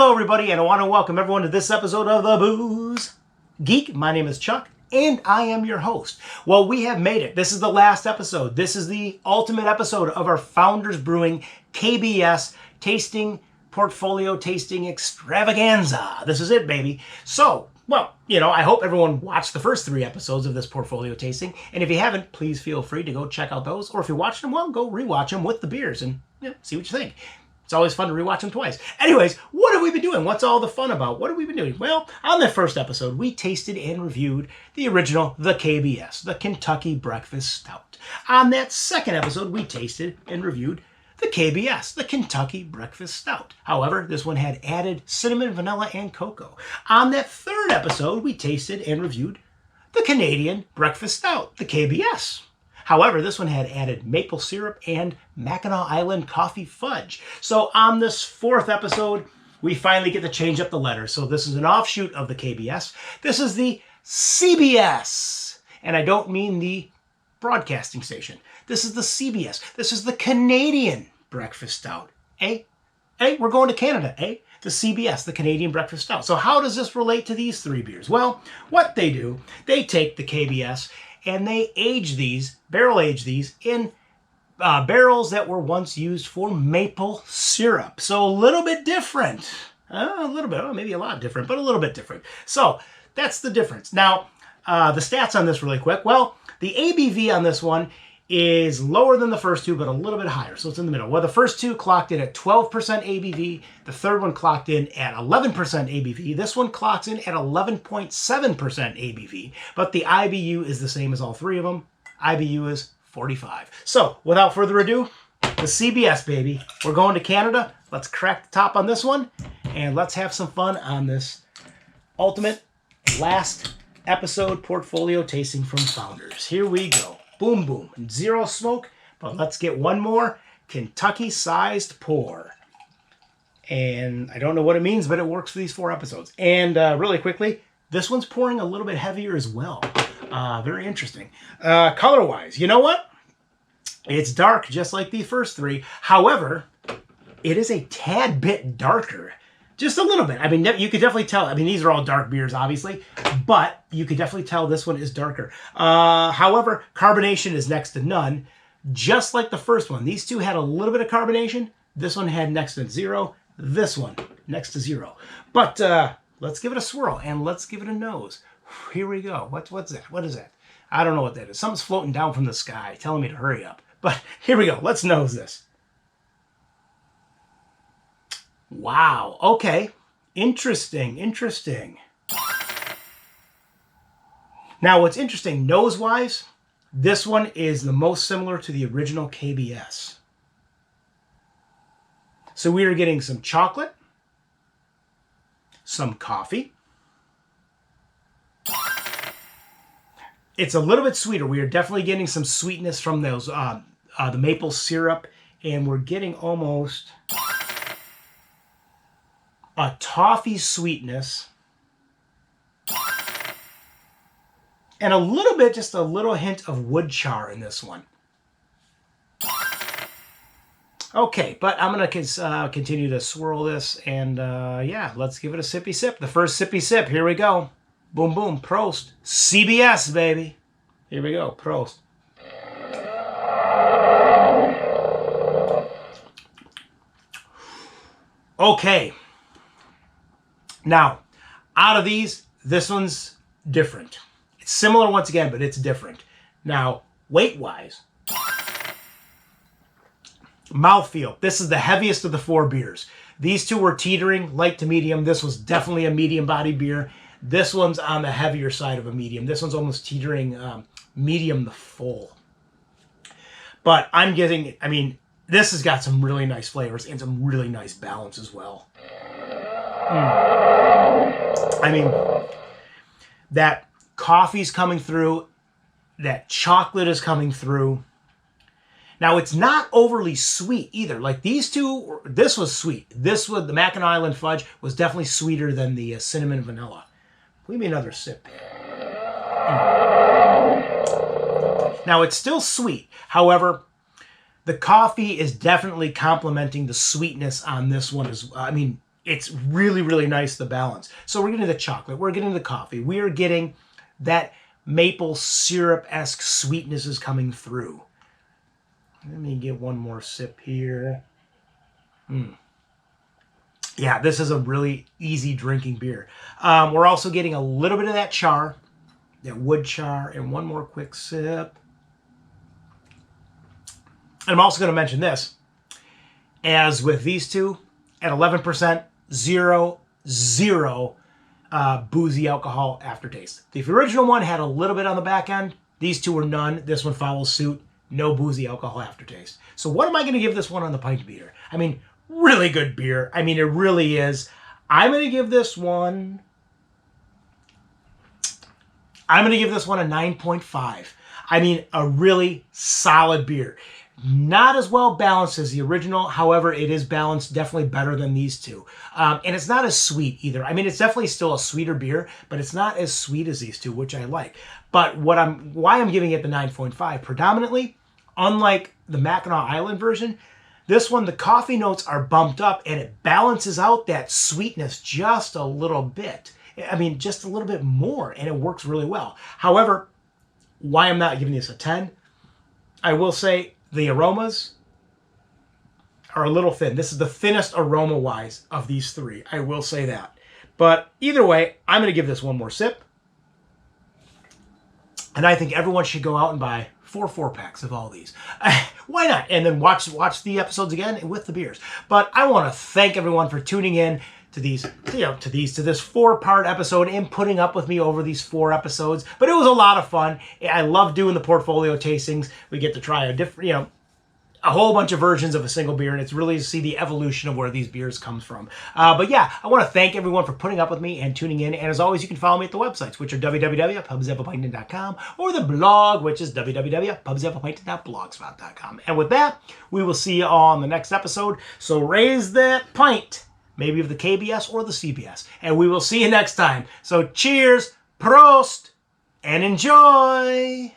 Hello everybody, and I want to welcome everyone to this episode of The Booze Geek. My name is Chuck, and I am your host. Well, we have made it. This is the last episode. This is the ultimate episode of our Founders Brewing KBS portfolio tasting extravaganza. This is it, baby. So, well, I hope everyone watched the first 3 episodes of this portfolio tasting. And if you haven't, please feel free to go check out those. Or if you watched them, well, go rewatch them with the beers and see what you think. It's always fun to rewatch them twice. Anyways, what have we been doing? What's all the fun about? What have we been doing? Well, on the first episode, we tasted and reviewed the original, the KBS, the Kentucky Breakfast Stout. On that second episode, we tasted and reviewed the KBS, the Kentucky Breakfast Stout. However, this one had added cinnamon, vanilla, and cocoa. On that third episode, we tasted and reviewed the Canadian Breakfast Stout, the KBS. However, this one had added maple syrup and Mackinac Island coffee fudge. So on this fourth episode, we finally get to change up the letters. So this is an offshoot of the KBS. This is the CBS. And I don't mean the broadcasting station. This is the CBS. This is the Canadian Breakfast Stout. Hey, we're going to Canada, The CBS, the Canadian Breakfast Stout. So how does this relate to these 3 beers? Well, what they do, they take the KBS and they barrel age these in barrels that were once used for maple syrup. So a little bit different. Maybe a lot different, but a little bit different. So that's the difference. Now, the stats on this really quick. Well, the ABV on this one is lower than the first 2, but a little bit higher. So it's in the middle. Well, the first 2 clocked in at 12% ABV. The third one clocked in at 11% ABV. This one clocks in at 11.7% ABV. But the IBU is the same as all 3 of them. IBU is 45. So without further ado, the CBS, baby. We're going to Canada. Let's crack the top on this one. And let's have some fun on this ultimate last episode portfolio tasting from Founders. Here we go. Boom, boom. 0 smoke, but let's get one more Kentucky-sized pour. And I don't know what it means, but it works for these 4 episodes. And really quickly, this one's pouring a little bit heavier as well. Very interesting. Color-wise, you know what? It's dark, just like the first 3. However, it is a tad bit darker. Just a little bit. I mean, you could definitely tell. I mean, these are all dark beers, obviously, but you could definitely tell this one is darker. However, carbonation is next to none, just like the first one. These 2 had a little bit of carbonation. This one had next to 0. This one next to 0. But let's give it a swirl, and let's give it a nose. Here we go. What's that? What is that? I don't know what that is. Something's floating down from the sky telling me to hurry up. But here we go. Let's nose this. Wow. Okay. Interesting. Now, what's interesting, nose-wise, this one is the most similar to the original KBS. So we are getting some chocolate, some coffee. It's a little bit sweeter. We are definitely getting some sweetness from those the maple syrup, and we're getting almost a toffee sweetness, and a little bit, just a little hint of wood char in this one. Okay, but I'm going to continue to swirl this, and let's give it a sippy sip. The first sippy sip, here we go. Boom, boom, Prost. CBS, baby. Here we go, Prost. Okay. Now, out of these, this one's different. It's similar once again, but it's different. Now, weight-wise, mouthfeel. This is the heaviest of the 4 beers. These 2 were teetering, light to medium. This was definitely a medium-bodied beer. This one's on the heavier side of a medium. This one's almost teetering medium to full. But I'm getting, this has got some really nice flavors and some really nice balance as well. That coffee's coming through. That chocolate is coming through. Now, it's not overly sweet either. Like these 2, this was sweet. The Mackinac Island fudge was definitely sweeter than the cinnamon vanilla. Give me another sip. Now, it's still sweet. However, the coffee is definitely complementing the sweetness on this one. it's really, really nice, the balance. So we're getting the chocolate, we're getting the coffee, we are getting that maple syrup-esque sweetness is coming through. Let me get one more sip here. Yeah, this is a really easy drinking beer. We're also getting a little bit of that char, that wood char, and one more quick sip. And I'm also going to mention this. As with these two, at 11%, zero boozy alcohol aftertaste. The original one had a little bit on the back end. These two were none. This one follows suit. No boozy alcohol aftertaste. So what am I going to give this one on the pint meter? I mean, really good beer. I mean, it really is. I'm going to give this one a 9.5. I mean, a really solid beer. Not as well balanced as the original. However, it is balanced definitely better than these two. And it's not as sweet either. I mean, it's definitely still a sweeter beer, but it's not as sweet as these two, which I like. But why I'm giving it the 9.5, predominantly, unlike the Mackinac Island version, this one, the coffee notes are bumped up and it balances out that sweetness just a little bit. I mean, just a little bit more, and it works really well. However, why I'm not giving this a 10, I will say, the aromas are a little thin. This is the thinnest aroma-wise of these three. I will say that. But either way, I'm going to give this one more sip. And I think everyone should go out and buy 4 4-packs of all these. Why not? And then watch the episodes again with the beers. But I want to thank everyone for tuning in to this 4-part episode and putting up with me over these 4 episodes. But it was a lot of fun. I love doing the portfolio tastings. We get to try a whole bunch of versions of a single beer, and it's really to see the evolution of where these beers comes from. But yeah, I want to thank everyone for putting up with me and tuning in. And as always, you can follow me at the websites, which are www.pubsappleplanting.com, or the blog, which is www.pubsappleplanting.blogspot.com. And with that, we will see you on the next episode. So raise that pint, maybe of the KBS or the CBS. And we will see you next time. So cheers, PROST, and enjoy!